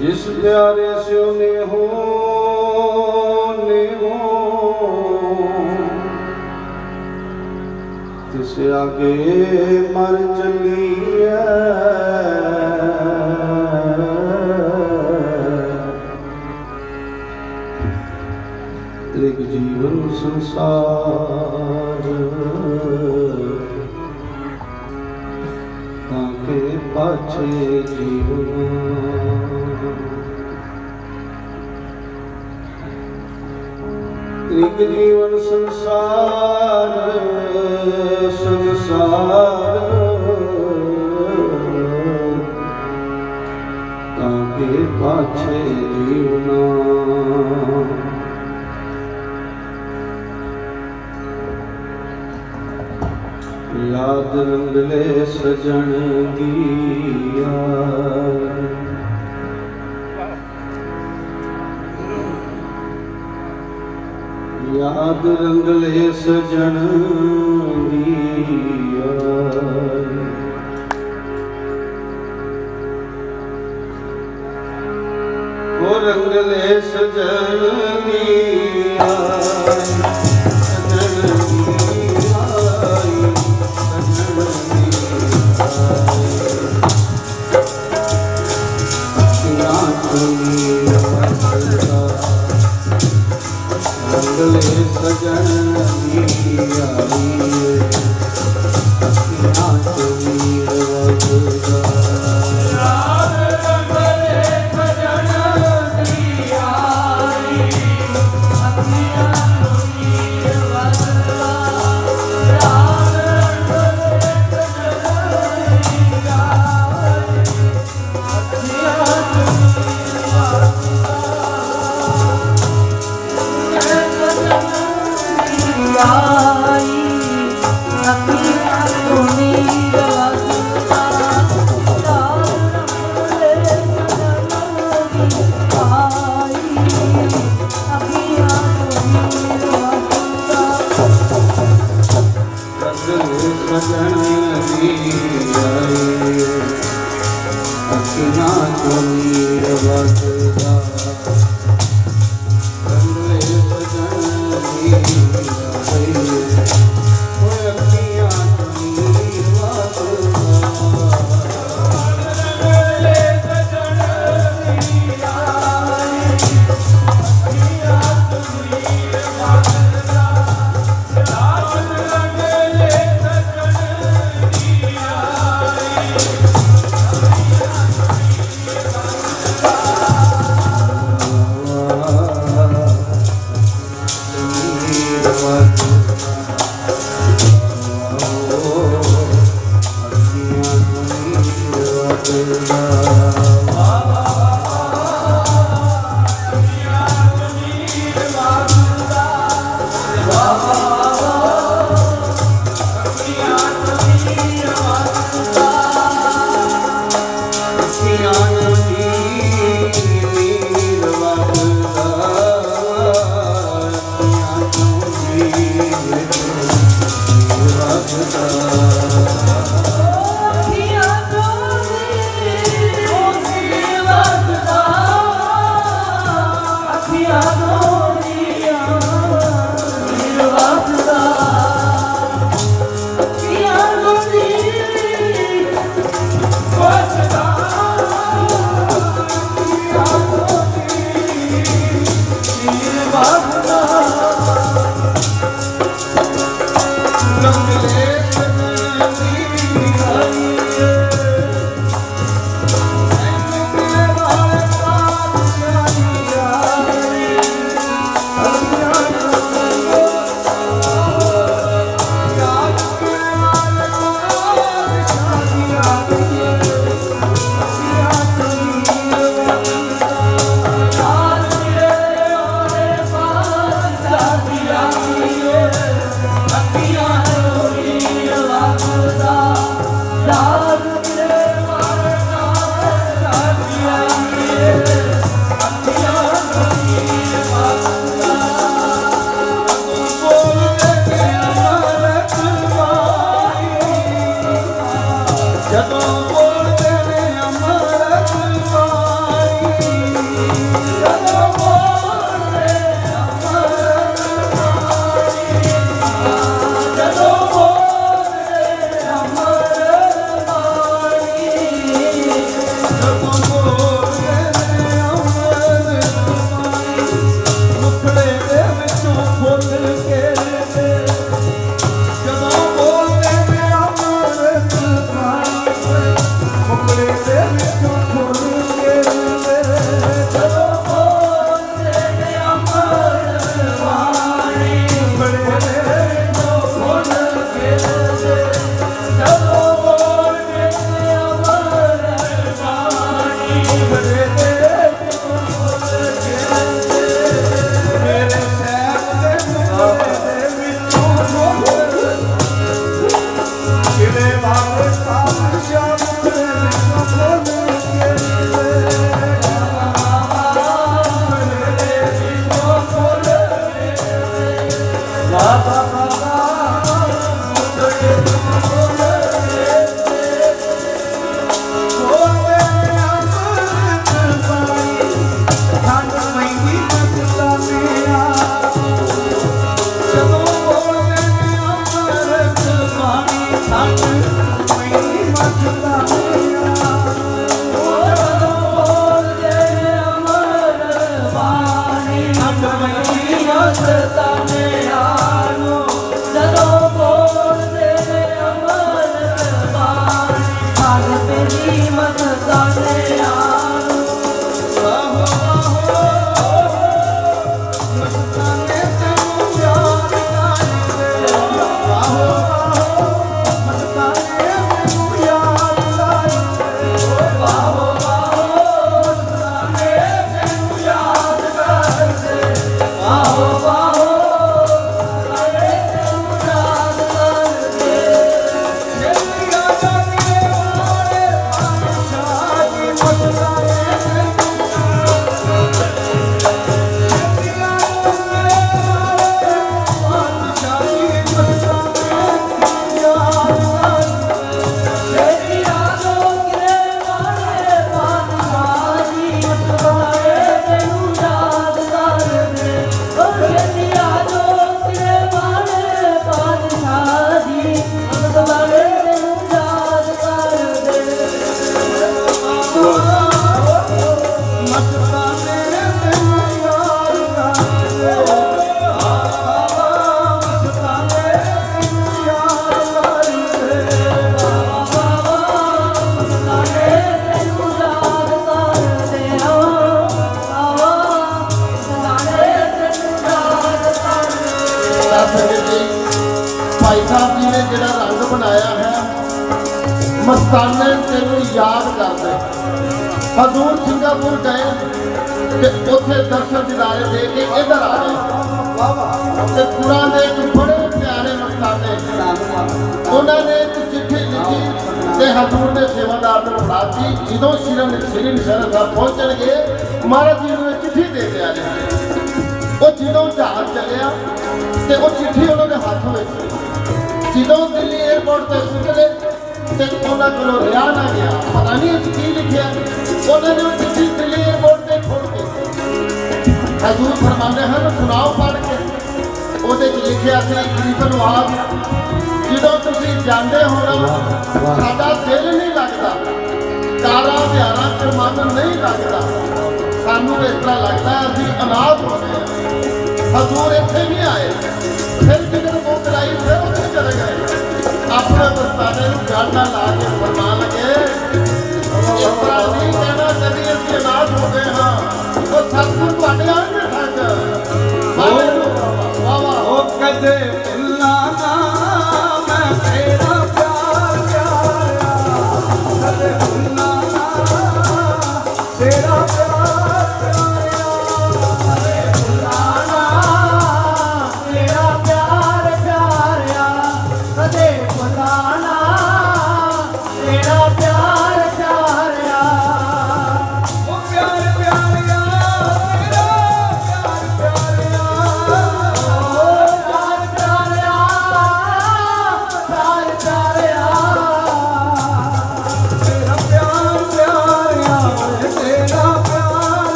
जिस प्यारे से नेहो नेहो तिस आगे मर चली त्रिक जीवन संसार ताके पाछे जीवन त्रिक जीवन संसार संसार ताके पाछे जीवना याद रंगले सजन दिया याद रंगले सजन दिया वो रंगले सजन दिया रंगले सजन दिया ਜਦੋਂ ਬੋਲਦੇ ਨੇ ਅਮਰਤ ਪਾਈ भाई साहब जी ने जो रंग बनाया है मस्ताने तेन याद करते हजूर सिंगापुर गए उथे दर्शन दिलाए दे के इधर आ गए कुरान के एक बड़े प्यारे मस्ताने उन्होंने एक चिट्ठी लिखी ते हजूर ने सेवादार ने फड़ाती जो श्री नशहरा साहब पहुंचणगे महाराज जी ने चिट्ठी दे दिया वो जो जहाज चलिया तो वो चिट्ठी उन्होंने हाथ में जो दिल्ली एयरपोर्ट पर उतरे तो उन्होंने को रिहा ना गया पता नहीं की लिखा उन्होंने वो चिट्ठी दिल्ली एयरपोर्ट पर छोड़ के हजूर फरमाते हैं सुनाओ पढ़ के वो लिखा से गरीबन नवाज जो तुम जाते हो ना साडा दिल नहीं लगता कारा प्यारा च मन नहीं लगता सानू इस तरह लगता है अभी अनाथ हो गए हजूर इतने नहीं आए फिर जिन्हें वो कराई फिर उसे चले गए अपने दस्ताने जाना ला के फरमा लगे इस तरह नहीं कहना कभी असं अनाथ हो गए हाँ तो सतगुरु तुहाडे आउणगे वाह वाह ओ कदे भुल्ला ना मैं तेरा प्यार प्यारा कदे भुल्ला ना तेरा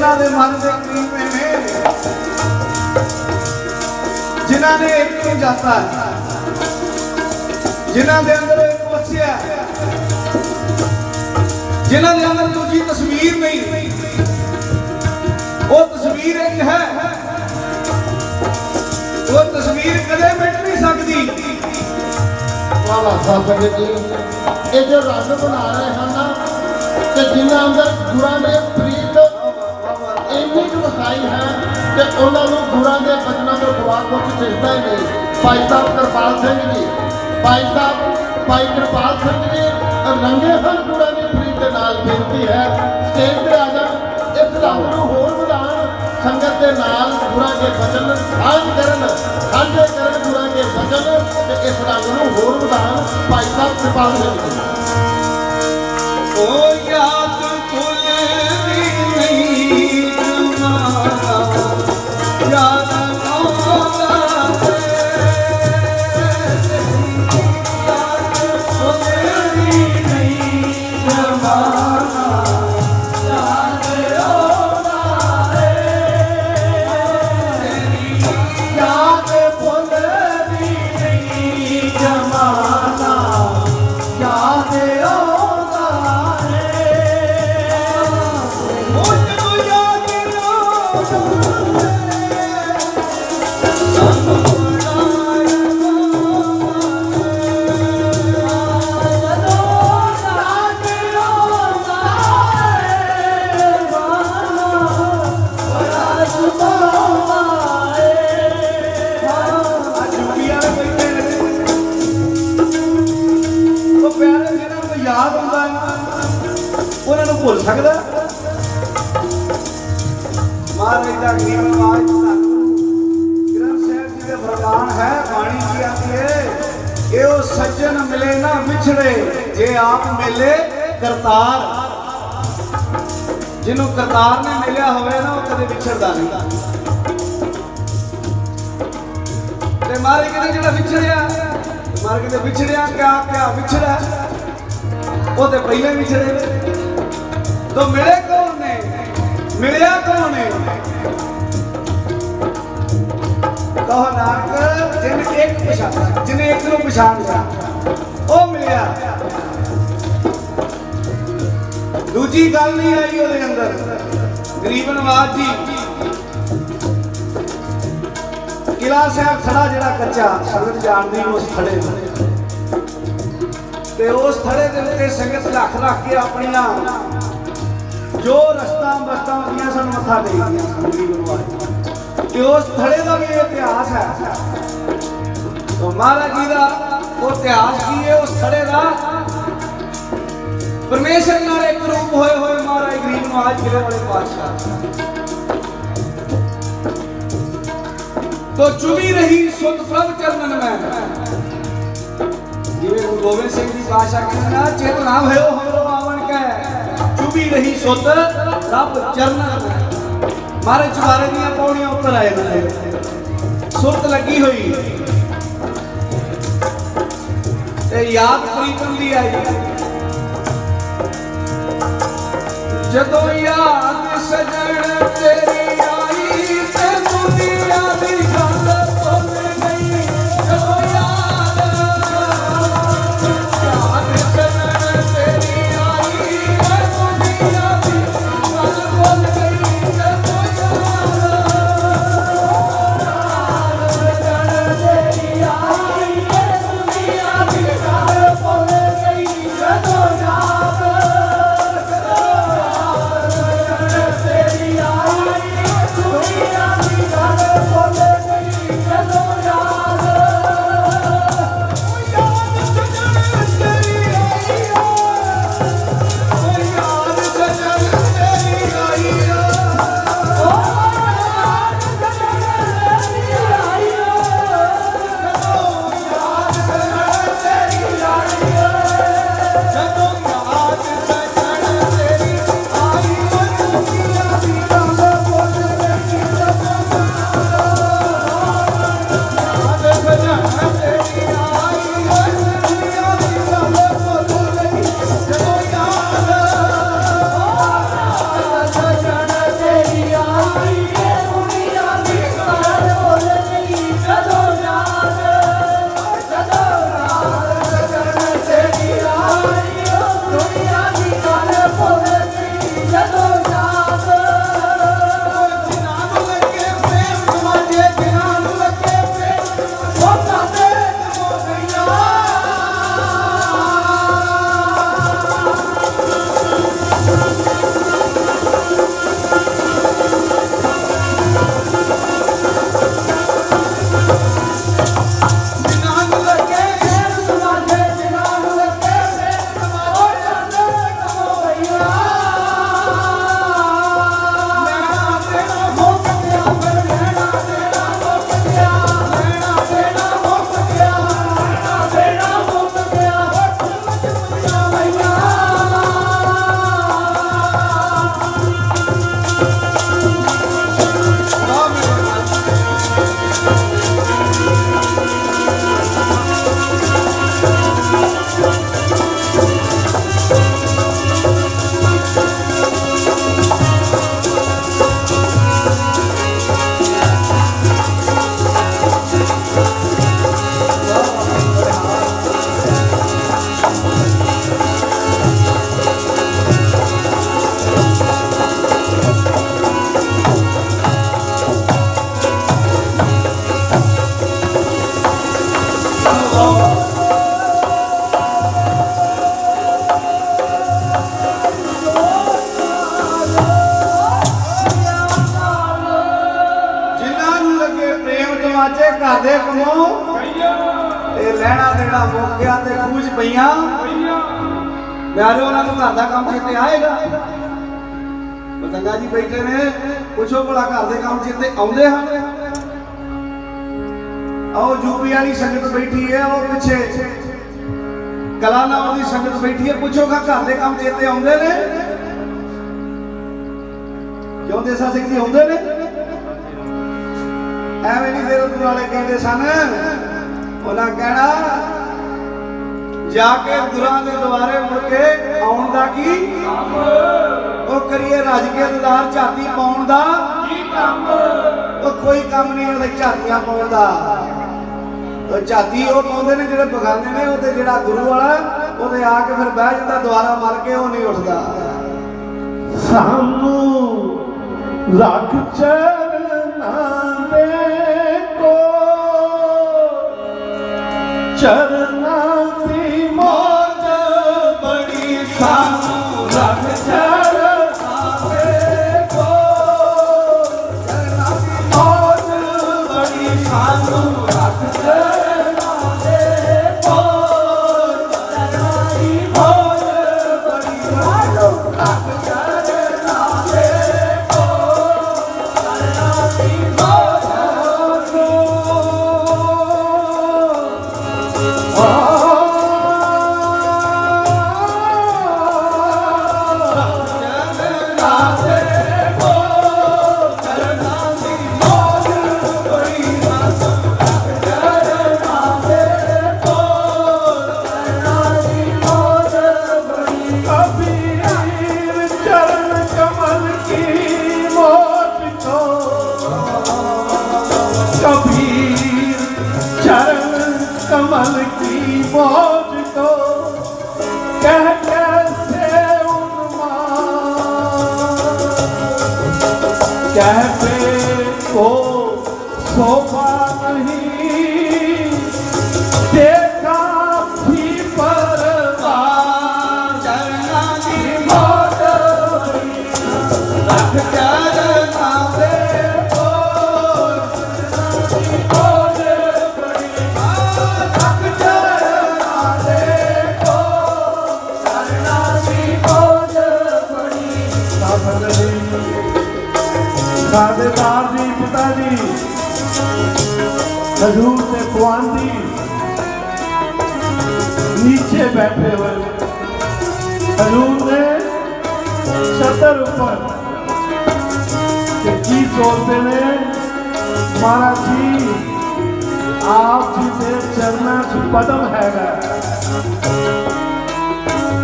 ਉਹਨਾਂ ਦੇ ਮਨ ਦੇ ਕਰੀਬ ਨੇ ਜਿਨ੍ਹਾਂ ਨੇ ਇੱਕ ਨੂੰ ਜਾਤਾ ਹੈ, ਜਿਨ੍ਹਾਂ ਦੇ ਅੰਦਰ ਇੱਕ ਵਸਿਆ, ਜਿਨ੍ਹਾਂ ਦੇ ਅੰਦਰ ਦੂਜੀ ਤਸਵੀਰ ਨਹੀਂ, ਉਹ ਤਸਵੀਰ ਇੱਕ ਹੈ, ਉਹ ਤਸਵੀਰ ਕਦੇ ਮਿਟ ਨਹੀਂ ਸਕਦੀ। ਵਾਹ ਸੰਗਤ ਜੀ, ਇਹ ਜੋ ਰੰਗ ਬਣਾ ਰਹੇ ਹਨ ਨਾ, ਤੇ ਜਿਨ੍ਹਾਂ ਅੰਦਰ ਗੁਰਾਂ ਦੇ ਪ੍ਰੀਤ ਇੰਨੀ ਕੁ ਵਸਾਈ ਹੈ ਕਿ ਉਹਨਾਂ ਨੂੰ ਗੁਰਾਂ ਦੇ ਬਚਨਾਂ ਤੋਂ ਸਿਵਾ ਕੁਝ ਦਿਸਦਾ ਹੀ ਨਹੀਂ। ਭਾਈ ਸਾਹਿਬ ਕਿਰਪਾਲ ਸਿੰਘ ਜੀ, ਭਾਈ ਕਿਰਪਾਲ ਸਿੰਘ ਜੀ ਰੰਗੇ ਹਨ ਗੁਰਾਂ ਦੀ ਪ੍ਰੀਤ ਦੇ ਨਾਲ। ਬੇਨਤੀ ਹੈ ਸਟੇਜ ਤੇ ਆ ਜਾਣ, ਇਸ ਰੰਗ ਨੂੰ ਹੋਰ ਵਧਾਉਣ, ਸੰਗਤ ਦੇ ਨਾਲ ਗੁਰਾਂ ਦੇ ਬਚਨ ਸਾਂਝੇ ਕਰਨ ਗੁਰਾਂ ਦੇ ਬਚਨ, ਤੇ ਇਸ ਰੰਗ ਨੂੰ ਹੋਰ ਵਧਾਉਣ। ਭਾਈ ਸਾਹਿਬ ਕਿਰਪਾਲ ਸਿੰਘ ਜੀ। ਉਹ ਯਾਦ ਭੁੱਲਦੀ ਨਹੀਂ ਜ਼ਮਾਨਾ, ਯਾਦ ਆਉਂਦਾ ਹੈ, ਯਾਦ ਭੁੱਲਦੀ ਨਹੀਂ ਜ਼ਮਾਨਾ, ਯਾਦ ਆਉਂਦਾ ਹੈ, ਯਾਦ ਭੁੱਲਦੀ ਨਹੀਂ ਜ਼ਮਾਨਾ, ਯਾਦ ਆਉਂਦਾ ਹੈ, ਉਹ ਜਦੋਂ ਯਾਦ ਆਉਂਦਾ ਸਾਨੂੰ ਯਾਦ ਹੁੰਦਾ ਉਹਨਾਂ ਨੂੰ ਭੁੱਲ ਸਕਦਾ। ਮਹਾਰਾਜ ਦਾ ਗਰੀਬ ਨਵਾਜ ਗ੍ਰੰਥ ਸਾਹਿਬ ਜੀ ਦੇ ਫਰਮਾਨ ਹੈ, ਬਾਣੀ ਕੀ ਆਤੀ ਹੈ, ਇਹ ਉਹ ਸੱਜਣ ਮਿਲੇ ਨਾ ਵਿਛੜੇ, ਜੇ ਆਪ ਮਿਲੇ ਕਰਤਾਰ। ਜਿਹਨੂੰ ਕਰਤਾਰ ਨੇ ਮਿਲਿਆ ਹੋਵੇ ਨਾ, ਉਹ ਕਦੇ ਵਿਛੜਦਾ ਨਹੀਂ। ਤੇ ਮਹਾਰਾਜ ਕਹਿੰਦੇ ਜਿਹੜਾ ਵਿਛੜਿਆ, ਮਹਾਰਾਜ ਕਹਿੰਦੇ ਵਿਛੜਿਆ ਕਿਆ ਵਿਛੜਾ, ਉਹ ਤੇ ਪਹਿਲੇ ਵਿਛੜੇ। तो मिले कौन ने, मिलिया कौन है? कहो नानक जिन एक पछाणा, जिन्हें एक नूं पछाण लिया ਉਹ ਮਿਲਿਆ। ਦੂਜੀ ਗੱਲ ਨਹੀਂ ਆਈ ਉਹਦੇ ਅੰਦਰ। ਗਰੀਬ ਨਵਾਜ ਜੀ ਕਿਲਾ ਸਾਹਿਬ ਖੜਾ ਜਿਹੜਾ ਕੱਚਾ, ਸੰਗਤ ਜਾਣਦੀ ਉਸ ਖੜੇ ਤੇ ਉਸ ਥੜੇ ਦੇ ਉੱਤੇ ਸੰਗਤ ਰੱਖ ਕੇ ਆਪਣੀਆਂ ਜੋ ਰਸਤਾਂ ਬਸਤਾਂ ਹੁੰਦੀਆਂ ਸਾਨੂੰ ਮੱਥਾ ਟੇਕਦੀਆਂ ਸਨ। ਗਰੀਬ ਨਵਾਜ ਤੇ ਉਸ ਥੜੇ ਦਾ ਵੀ ਇਤਿਹਾਸ ਹੈ। तो महाराज जी का वो इतिहास की है, उस खड़े का परमेश्वर नाल एक रूप होए होए महाराज गरीब नवाज किले वाले पातशाह। तो चुभी रही सुत प्रभ चरणन में, जिवें गुरु गोबिंद सिंह जी पातशाह कहते ना, चित ना भयो हमरो आवन कै, चुभी रही सुत प्रभ चरणन में। महाराज चुबारे दी पौड़ियां ऊपर आए ने, सुरत लगी हुई याद प्रीतम दी आई। जदों याद सजण तेरी आई ते दुनिया दी गल भुल गई। जदों याद सजण तेरी आई ते दुनिया दी गल भुल गई। जदों याद सजण तेरी आई ਗਵਾਚੇ ਘਰ ਦੇ ਕੰਮੋਂ ਤੇ ਲੈਣਾ ਦੇਣਾ ਮੁੱਕ ਗਿਆ ਤੇ ਖੂਜ ਪਈਆਂ ਪਿਆਰਿਓ ਉਹਨਾਂ ਨੂੰ ਘਰ ਦਾ ਕੰਮ ਚੇਤੇ ਆਏਗਾ ਪਤੰਗਾ ਜੀ ਬੈਠੇ ਨੇ ਪੁੱਛੋ ਭਲਾ ਘਰ ਦੇ ਕੰਮ ਚੇਤੇ ਆਉਂਦੇ ਹਨ ਆਓ ਯੂਪੀ ਵਾਲੀ ਸੰਗਤ ਬੈਠੀ ਹੈ ਉਹ ਪਿੱਛੇ ਕਲਾਨਾਵਾਂ ਦੀ ਸੰਗਤ ਬੈਠੀ ਹੈ ਪੁੱਛੋਗਾ ਘਰ ਦੇ ਕੰਮ ਚੇਤੇ ਆਉਂਦੇ ਨੇ ਕਿਉਂ ਦੇਸਾ ਸਿੰਘ ਜੀ ਆਉਂਦੇ ਨੇ ਐਵੇਂ ਨਹੀਂ ਦੇਰੋਂ ਵਾਲੇ ਕਹਿੰਦੇ ਸਨ ਉਹਨਾਂ ਕਹਿਣਾ ਜਾ ਕੇ ਗੁਰਾਂ ਦੇ ਦੁਆਰੇ ਮੁੜ ਕੇ ਆਉਣ ਦਾ ਕੀ ਕੰਮ ਉਹ ਕਰੀਏ ਰੱਜ ਕੇ ਦਦਾਰ ਝਾਤੀ ਪਾਉਣ ਦਾ ਕੀ ਕੰਮ ਉਹ ਕੋਈ ਕੰਮ ਨਹੀਂ ਉਹਦੇ ਝਾਤੀਆਂ ਪਾਉਣ ਦਾ ਉਹ ਝਾਤੀ ਉਹ ਪਾਉਂਦੇ ਨੇ ਜਿਹੜੇ ਬਗਾਨੇ ਨੇ ਉਹ ਤੇ ਜਿਹੜਾ ਗੁਰੂ ਵਾਲਾ ਉਹਦੇ ਆ ਕੇ ਫਿਰ ਬਹਿ ਜਾਂਦਾ ਦੁਆਰਾ ਮਰ ਕੇ ਉਹ ਨਹੀਂ ਉੱਠਦਾ ਸਾਨੂੰ ਰੱਖ ਚਰਨਾਂ ਦੇ ਕੋ ਚਰਨਾਂ ਦੀ ਮੌਜ ਬੜੀ ਸਾਨੂੰ ਰੱਖ ਚਰਨਾਂ ਦੇ ਕੋ ਚਰਨਾਂ ਦੀ ਮੌਜ ਬੜੀ ਸਾਨੂੰ ਰੱਖ ਚਰਨਾਂ ਦੇ ਕੋ ਚਰਨਾਂ ਦੀ ਮੌਜ ਬੜੀ ਸਾਨੂੰ ਰੱਖ ਚਰਨਾਂ ਦੇ ਕੋ ਚਰਨਾਂ ਦੀ ਮੌਜ कमल की मौज को कह कैसे कहते को शोभा नहीं देखा भी परवान चरना की मौज रख चरना दे खातेदार जी पिताजी हजूर से खुआन जी नीचे बैठे हुए हजूर ने छतर ऊपर की सोचते ने महाराज जी आप जी के चरणा च पदम हैगा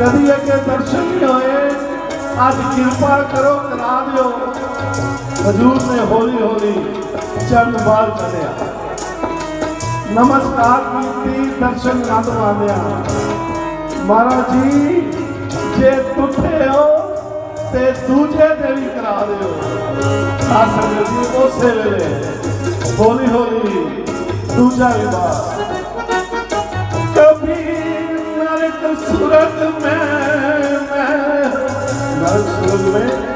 कभी अगे दर्शन नहीं होए आज कृपा करो करा दो हजूर ने हौली हौली चरण बार चलिया नमस्कार की दर्शन नद मानिया महाराज जी जे टुटे हो ते दूजे दे भी करा दो संगत जी उस वेले हौली हौली दूजा भी बार कभी नरक सुरग में नरक सुरग में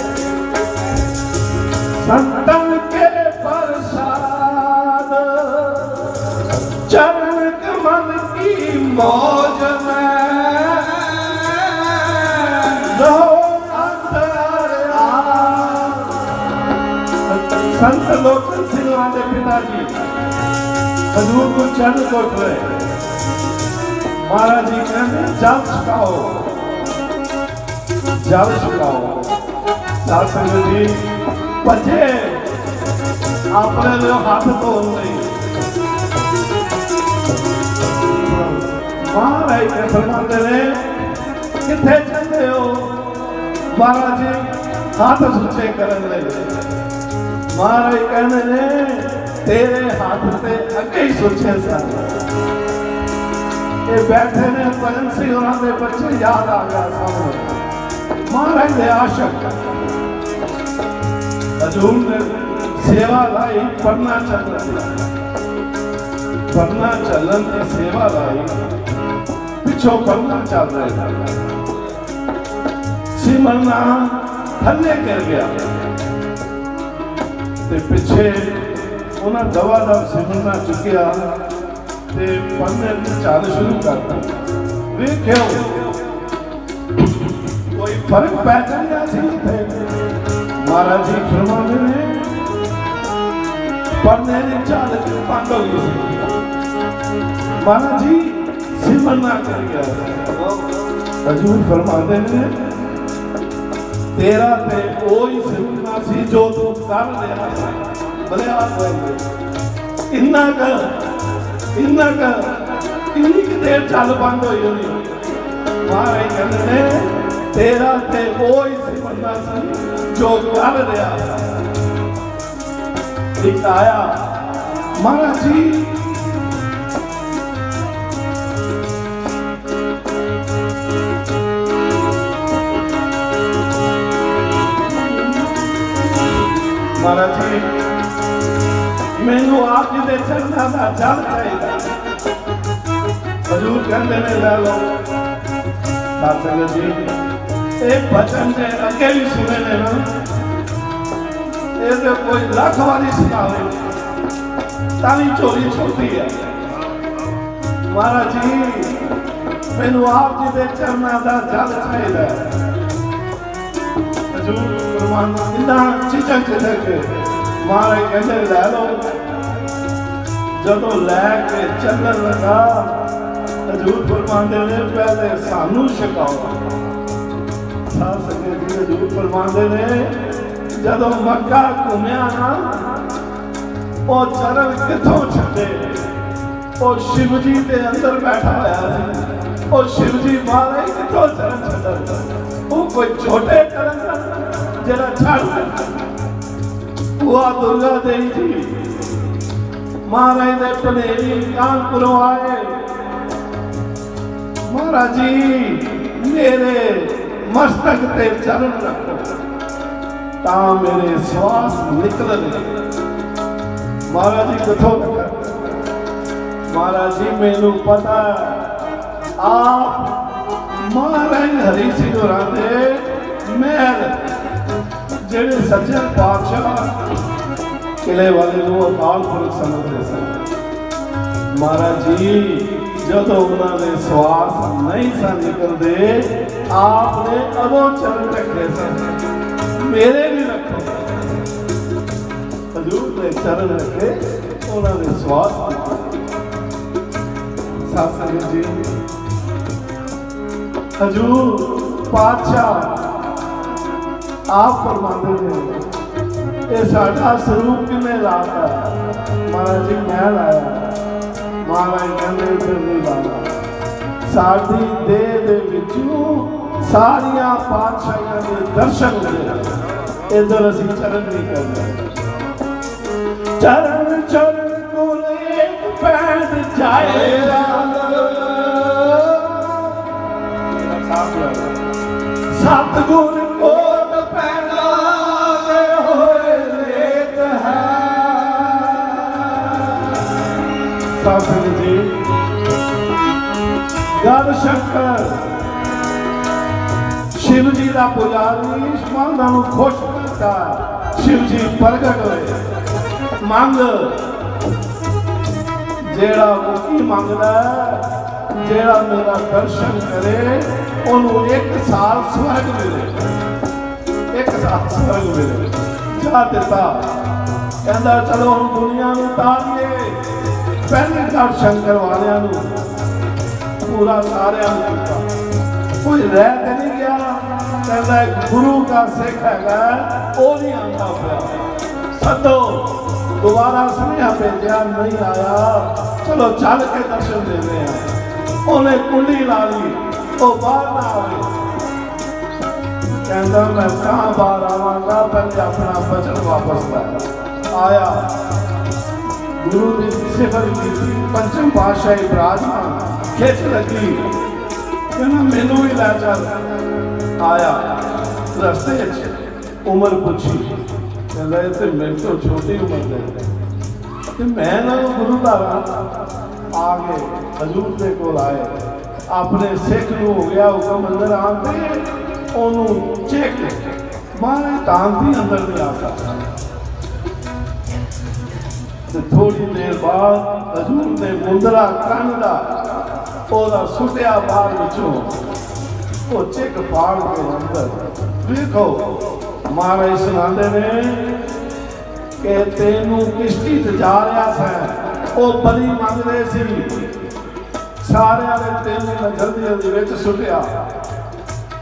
संतन के प्रसाद चरण कमल की मौज में संत लोचन सिंह के पिताजी हजूर को चरण कोट रहे महाराज जी कहते जल छुकाओ साध संगत जी बच्चे अपने लिए हाथ धोन नहीं महाराज ने फरमाते ने किथे चलते हो महाराज जी हाथ सुचे करन लगे महाराज कहने ने तेरे हाथ से अगे ही सुचे सन ये बैठे ने भजन सिंह उन्होंने बच्चे याद आ गया सामने महाराज ने आशक हजूर ने सेवा लाई पढ़ना चलन की सेवा लाई पिछो पढ़ना चल रहे सिमरना थले कर गया ते पिछे ਉਹਨਾਂ ਦਵਾ ਦਾ ਸਿਮਰਨਾ ਚੁੱਕਿਆ ਤੇ ਪੰਨੇ ਨੂੰ ਚੱਲ ਸ਼ੁਰੂ ਕਰਤਾ। ਵੇਖਿਓ ਕੋਈ ਫਰਕ ਪੈ ਜਾਂਦਾ ਸੀ ਤੇ ਮਹਾਰਾਜ ਜੀ ਫਰਮਾਉਂਦੇ ਨੇ ਪੰਨੇ ਦੀ ਚਾਲ ਬੰਦ ਹੋ ਗਈ ਸੀ। ਮਹਾਰਾਜ ਜੀ ਸਿਮਰਨਾ ਕਰ ਗਿਆ। ਹਜ਼ੂਰ ਫਰਮਾਉਂਦੇ ਨੇ तेरा ते ओही सिमरना सी जो तू कर रहा सी। बलिया इन्ना इन्नी की देर चल बंद होई होनी। महाराज कहते ने तेरा ते ओही सिमरना सी जो कर रहा। एक आया महाराज जी महाराज जी मैनू आप जी के चरणों का जल चाहिए। हजूर कहते ने लै लो सत्संग जी एक बचन ने अगे भी सुने ने ना ये कोई लख वारी सुनावे ताली चोरी छोटी है। महाराज जी मैनू आप जी के चरणों का जल चाहिए। हजूर इन्ना चिचक के महाराज कहते लै लो। जदों लैके चलन लगा हजूर फरमाते ने पहले सानू छकाओ। साध संगत जी हजूर फरमाते ने जदों मक्का घूमिया ना वो चरण किथों छे वो शिव जी के अंदर बैठा होया। वो शिव जी महाराज किथों चरण छड्डन वो कोई छोटे चरण जरा छड़ वो दुर्गा देवी जी महाराज ने पनेरी कानपुरों आए। महाराज जी मेरे मस्तक ते चरण रखो ता मेरे श्वास निकलने। महाराज जी किथों रखा? महाराज जी मैनू पता आप महाराज हरी सिंह होरां दे महल जेड़े सज्जन पातशाह किले वाले अकाल पुरख समझते सन। महाराज जी जदों उन्होंने श्वास नहीं सन निकलते आपने अदों चरण रखे सन। मेरे भी रखो। हजूर ने चरण रखे उन्होंने श्वास सत्संग जी हजूर पातशाह आप फरमाते हैं ये साडा स्वरूप किने लाता। महाराज जी मैं लाया। महाराज कहते इधर नहीं लाना। साडी देह दे विचों सारिया पातशाहियां दे दर्शन होंदे इधर असीं चरण नहीं करते। चरण चरण को एक पैर जाएगा सतगुर कोट पैदा होए लेत है। सत्संग जी गल शंकर शिव जी का पुजारी मांगा खुश करता। शिव जी प्रगट होए मंग जेड़ा मुखी मंगदा जेड़ा मेरा दर्शन करे उन्होंने एक साल स्वर्ग मिले। एक साल स्वर्ग मिले जा दिता। कहता चलो हम दुनिया में तारिए पहले गढ़ शंकर वालियां पूरा सारे कोई रह के नहीं गया। कहता गुरु का सिख है वो नहीं आता पाया। सदो दोबारा सुनिया भेजा नहीं आया। चलो चल के दर्शन देने हैं। उन्हें कुंडी ला ली वो बाहर ना आए। कहता मैं कहाँ बाहर आवांगा पहले अपना वचन वापस लाया। आया गुरु की सिफर की पंचम पातशाही विराजमान खिच लगी। कहना मैनू भी लै चल। आया रस्ते उम्र पूछी कहता तो मेरे तो छोटी उम्र दे मैं ना गुरु का आ गए हजूर के कोल आए। अपने सिख नूं हो गया हुक्म अंदर आके ओनू चेक महाराज तांती अंदर नहीं आ सकता। ਤੇ ਥੋੜੀ ਦੇਰ ਬਾਅਦ ਹਜ਼ੂਰ ਨੇ ਮੁੰਦਰਾ ਕੰਨ ਦਾ ਉਹਦਾ ਸੁੱਟਿਆ ਬਾਹਰ ਵਿੱਚੋਂ ਉਹ ਚਿੱਕ ਪਾੜ ਕੇ ਅੰਦਰ ਵੇਖੋ ਮਹਾਰਾਜ ਸੁਣਾਉਂਦੇ ਨੇ ਕਿ ਤੈਨੂੰ ਕਿਸ਼ਤੀ ਤੇ ਜਾ ਰਿਹਾ ਸੈਂ ਉਹ ਬਲੀ ਮੰਗਦੇ ਸੀ ਸਾਰਿਆਂ ਨੇ ਤੈਨੂੰ ਜਲਦੀ ਦੇ ਵਿੱਚ ਸੁੱਟਿਆ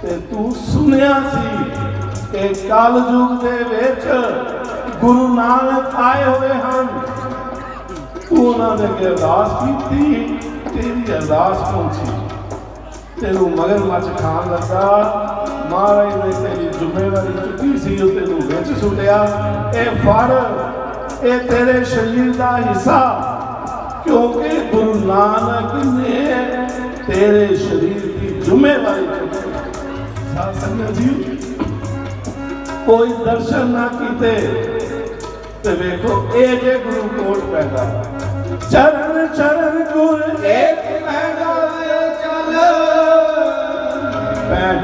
ਤੇ ਤੂੰ ਸੁਣਿਆ ਸੀ ਕਿ ਕਲਯੁਗ ਦੇ ਵਿੱਚ ਗੁਰੂ ਨਾਨਕ ਆਏ ਹੋਏ ਹਨ ਤੂੰ ਉਹਨਾਂ ਦੇ ਅੱਗੇ ਅਰਦਾਸ ਕੀਤੀ ਤੇਰੀ ਅਰਦਾਸ ਪਹੁੰਚੀ ਤੈਨੂੰ ਮਗਰਮੱਛ ਖਾਣ ਲੱਗਾ ਮਹਾਰਾਜ ਨੇ ਤੇਰੀ ਜ਼ਿੰਮੇਵਾਰੀ ਚੁੱਕੀ ਸੀ ਉਹ ਤੈਨੂੰ ਵਿੱਚ ਸੁੱਟਿਆ ਇਹ ਫੜ ਇਹ ਤੇਰੇ ਸਰੀਰ ਦਾ ਹਿੱਸਾ ਕਿਉਂਕਿ ਗੁਰੂ ਨਾਨਕ ਨੇ ਤੇਰੇ ਸਰੀਰ ਦੀ ਜ਼ਿੰਮੇਵਾਰੀ ਚੁੱਕੀ ਸਾਧ ਸੰਗਤ ਜੀ ਕੋਈ ਦਰਸ਼ਨ ਨਾ ਕੀਤੇ ਤੇ ਵੇਖੋ ਇਹ ਜੇ ਗੁਰੂ ਕੋਟ ਪੈਦਾ ਚਰਨ ਚਰਨ ਗੁਰ ਇੱਕ ਪੈਦਾ ਚੱਲ ਪੈਣ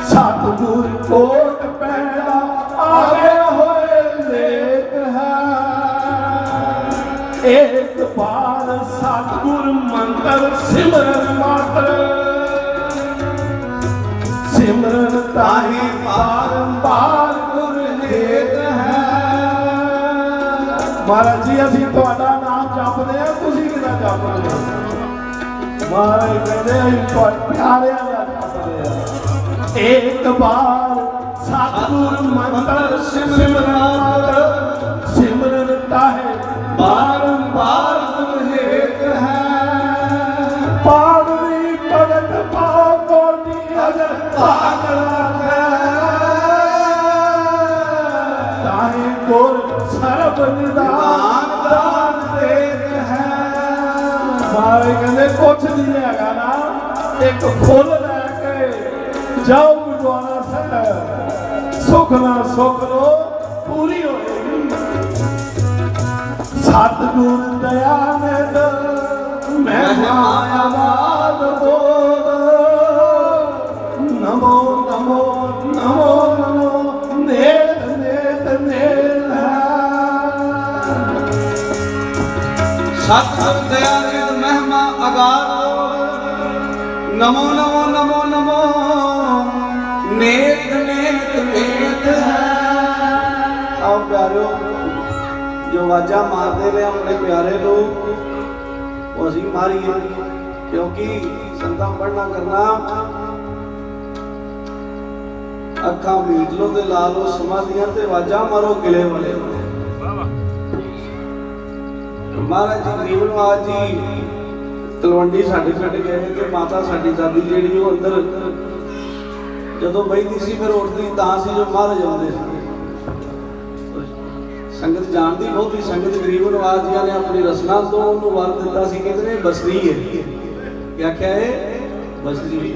ਸਤਿਗੁਰ ਕੋਟ ਪੈਦਾ ਆਵੇ ਹੋਏ ਲੇਖ ਹੈ ਇੱਕ ਬਾਰ ਸਤਿਗੁਰ ਮੰਤਰ ਸਿਮਰਨ ਮਾਤਰ ਸਿਮਰਨ ਤਾਹੀ ਬਾਰੰਬਾਰ ਗੁਰ ਹੇਤ ਹੈ ਮਹਾਰਾਜ ਜੀ ਅਸੀਂ ਤੁਹਾਡਾ ਨਾਮ ਜਪਦੇ ਆ ਤੁਸੀਂ ਕਿਹਦਾ ਜਪਦੇ ਹੋ ਮਹਾਰਾਜ ਕਹਿੰਦੇ ਅਸੀਂ ਤੁਹਾਡੇ ਪਿਆਰਿਆਂ ਦਾ ਜਪਦੇ ਆ ਇੱਕ ਬਾਰ ਸਤਿਗੁਰ ਮੰਤਰ ਸਿਮਰਨ ਸਿਮਰਨ ਤਾਹੇ ਬਾਰੰਬਾਰ ਗੁਰ ਹੇਤ ਹੈ ਪਾਵਨੀ ਭਗਤ ਪਾਉ ਕੋਟੀ ਅਗਰ ਭਾਗ ਤਾਹੇ ਗੁਰ ਸਰਬ ਨਿਦਾਨ ਦਾਨ ਦੇਤ ਹੈ ਸਾਰੇ ਕਹਿੰਦੇ ਕੁਛ ਨਹੀਂ ਹੈਗਾ ਨਾ ਇੱਕ ਫੁੱਲ ਲੈ ਕੇ ਜਾਓ ਗੁਰਦੁਆਰਾ ਸਾਹਿਬ ਸੁਖ ਨਾ ਸੁਖ ਲੋ ਪੂਰੀ ਹੋਏਗੀ ਸਤਿਗੁਰ ਦਇਆਨੰਦ ਮਹਿਮਾ ਆਵਾਜ਼ ਬੋਲ ਨਮੋ ਨਮੋ ਨਮੋ ਨਮੋ ਨੇਤ ਨੇਤ ਨੇਤ ਸਤਿਗੁਰ ਦਇਆਨੰਦ ਮਹਿਮਾ ਅਗਾਧ ਨਮੋ ਨਮੋ ਨਮੋ ਨਮੋ ਨੇਤ ਨੇਤ ਨੇਤ ਹੈ ਆਓ ਪਿਆਰਿਓ ਜੋ ਆਵਾਜ਼ਾਂ ਮਾਰਦੇ ਨੇ ਆਪਣੇ ਪਿਆਰੇ ਲੋਕ ਉਹ ਅਸੀਂ ਮਾਰੀਏ ਕਿਉਂਕਿ ਸੰਤਾਂ ਪੜਨਾ ਕਰਨਾ ਅੱਖਾਂ ਮੀਟ ਲੋ ਤੇ ਲਾ ਲੋ ਸਮਾਧੀਆਂ ਤੇ ਆਵਾਜ਼ਾਂ ਮਾਰੋ ਕਿਲੇ ਵਾਲੇ ਮਹਾਰਾਜ ਜੀ ਗਰੀਬ ਨਿਵਾਜ ਜੀ ਤਲਵੰਡੀ ਸਾਡੇ ਛੱਡ ਗਏ ਤੇ ਮਾਤਾ ਸਾਡੀ ਦਾਦੀ ਜਿਹੜੀ ਉਹ ਅੰਦਰ ਜਦੋਂ ਬੈਠੀ ਸੀ ਫਿਰ ਉੱਠਦੀ ਤਾਂ ਸੀ ਜੋ ਮਹਾਰਾਜ ਆਉਂਦੇ ਸੀ ਸੰਗਤ ਜਾਣਦੀ ਬਹੁਤੀ ਸੰਗਤ ਗਰੀਬ ਨਿਵਾਜ ਜੀ ਨੇ ਆਪਣੀ ਰਸਨਾ ਤੋਂ ਉਹਨੂੰ ਵਰ ਦਿੱਤਾ ਸੀ ਕਿ ਇਹਨੇ ਬਸਰੀ ਹੈ ਕੀ ਆਖਿਆ ਹੈ ਬਸਰੀ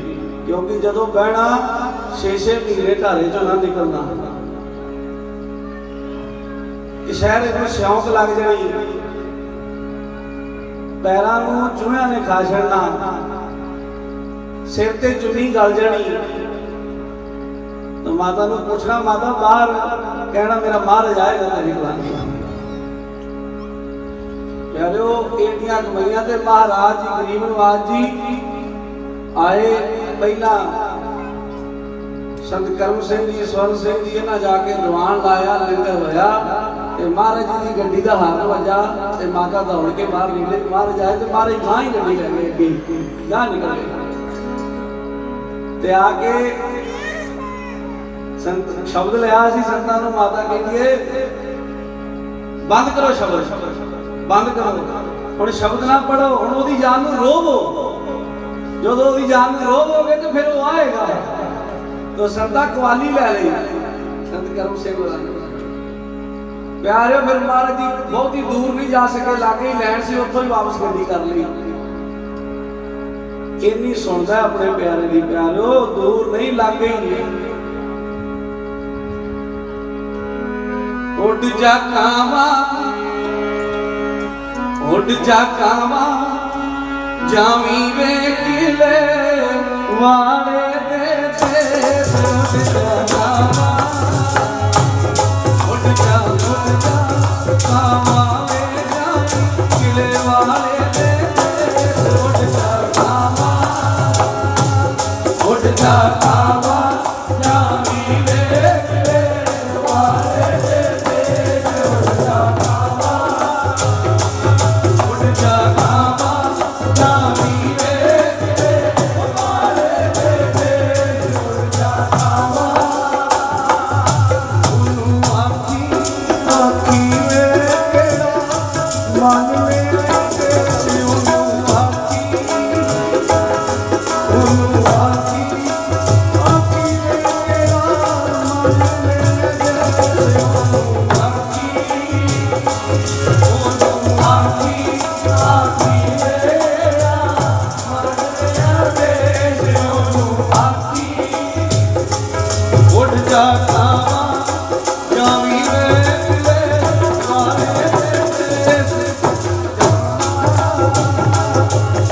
ਕਿਉਂਕਿ ਜਦੋਂ ਬਹਿਣਾ 6-6 ਮਹੀਨੇ ਘਾਰੇ ਚੋਂ ਨਾ ਨਿਕਲਣਾ ਕਿ ਸ਼ਹਿਰ ਨੂੰ ਸ਼ੌਂਕ ਲੱਗ ਜਾਣੀ ਪੈਰਾਂ ਨੂੰ ਚੂਹਿਆਂ ਨੇ ਖਾ ਛੱਡਣਾ ਸਿਰ ਤੇ ਚੁੰਨੀ ਗਲ ਜਾਣੀ ਤਾਂ ਮਾਤਾ ਨੂੰ ਪੁੱਛਣਾ ਮਾਤਾ ਬਾਹਰ ਕਹਿਣਾ ਮੇਰਾ ਮਹਾਰਾਜ ਆਏਗਾ ਤੇਰੀ ਗੁਲਾਮੀ ਪਿਆਰਿਓ ਇੰਡੀਆਂ ਕਮਾਈਆਂ ਤੇ ਮਹਾਰਾਜ ਜੀ ਗਰੀਬ ਨਿਵਾਜ ਜੀ ਆਏ ਪਹਿਲਾਂ ਸੰਤ ਕਰਮ ਸਿੰਘ ਜੀ ਸਵਰਨ ਸਿੰਘ ਜੀ ਇਹਨਾਂ ਜਾ ਕੇ ਦੀਵਾਨ ਲਾਇਆ ਲੰਗਰ ਹੋਇਆ ਤੇ ਮਹਾਰਾਜ ਜੀ ਦੀ ਗੱਡੀ ਦਾ ਹਾਰਨ ਵੱਜਾ ਤੇ ਮਾਤਾ ਦੌੜ ਕੇ ਬਾਹਰ ਨਿਕਲੇ ਮਹਾਰਾਜ ਆਏ ਤੇ ਮਹਾਰਾਜ ਗਾਂ ਹੀ ਗੱਡੀ ਲੈ ਗਏ ਅੱਗੇ ਗਾਂ ਨਿਕਲ ਗਏ ਤੇ ਆ ਕੇ ਸੰਤ ਸ਼ਬਦ ਲਿਆ ਸੀ ਸੰਤਾਂ ਨੂੰ ਮਾਤਾ ਕਹਿੰਦੀ ਏ ਬੰਦ ਕਰੋ ਸ਼ਬਦ ਬੰਦ ਕਰੋ ਹੁਣ ਸ਼ਬਦ ਨਾ ਪੜੋ ਹੁਣ ਉਹਦੀ ਜਾਨ ਨੂੰ ਰੋਵੋ ਜਦੋਂ ਉਹਦੀ ਜਾਨ ਨੂੰ ਰੋਵੋਗੇ ਤੇ ਫਿਰ ਉਹ ਆਏਗਾ तो संता कुआली ले ली संत करम सिंह प्यारे फिर महाराज जी बहुत ही दूर नहीं जा सके लागे ही लैंड से उत्थों ही वापस गड्डी कर ली इन्नी सुनता है अपने प्यारे दी प्यारे दूर नहीं लागे ही उड़ जा कावा जावी वे किले वाले उठ जा कावा वे ਜਾ ਖਾਵਾ ਜਾਵੀ ਵੇਖ ਵੇ ਵਾਲੇ ਦੇ ਦੇਸ਼ ਉੱਡ ਜਾ ਖਾਵਾ ਉੱਡ ਜਾ ਖਾਵਾ ਜਾਵੀ ਵੇਖ ਵੇ ਵਾਲੇ ਦੇ ਦੇਸ਼ ਉੱਡ ਜਾ ਖਾਵਾ ਉਹਨੂੰ ਆਖੀ ਆਖੀ ਵੇ ਕਿਹੜਾ ਮਨ ਮੇਰੇ ਤੇ ਉਹਨੂੰ ਆਖੀ ਉਹਨੂੰ ਆਖੀ ਆਖੀ ਵੇ ਕਿਹੜਾ ਮਨ ਮੇਰੇ ਤੇ ਉਹਨੂੰ ਆਖੀ ਉਹਨੂੰ ਆਖੀ ਆਖੀ ਵੇ ਕਿਹੜਾ ਮਨ ਮੇਰੇ ਤੇ ਉਹਨੂੰ ਆਖੀ ਉੱਡ ਜਾ ਖਾਵਾ ਜਾਵੀ ਵੇਖ ਵੇ ਵਾਲੇ ਦੇ ਦੇਸ਼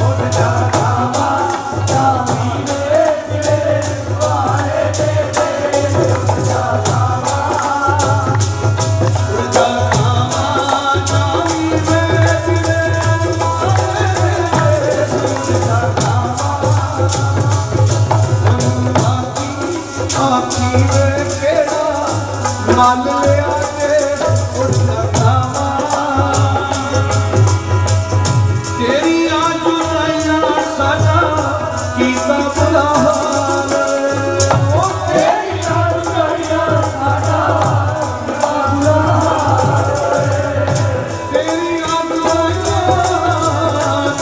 ਉੱਡ ਜਾ ਖਾਵਾ ਜਾਵੀ ਵੇਖ ਵੇ ਵਾਲੇ ਦੇ ਦੇਸ਼ ਉੱਡ ਜਾ ਖਾਵਾ ਉੱਡ ਜਾ ਖਾਵਾ ਜਾਵੀ ਵੇਖ ਵੇ ਵਾਲੇ ਦੇ ਦੇਸ਼ ਉੱਡ ਜਾ ਖਾਵਾ ਆਖੀ ਵੇ ਕਿਹੜਾ ਮਨ ਲਿਆ ਕੇ ਉੱਡ ਜਾ ਖਾਵਾ ਤੇਰੀਆਂ ਜੁਦਾਈਆਂ ਸਾਡਾ ਕੀਤਾ ਬੁਰਾ ਹਾਲ ਉਹ ਤੇਰੀਆਂ ਜੁਦਾਈਆਂ ਸਾਡਾ ਕੀਤਾ ਬੁਰਾ ਹਾਲ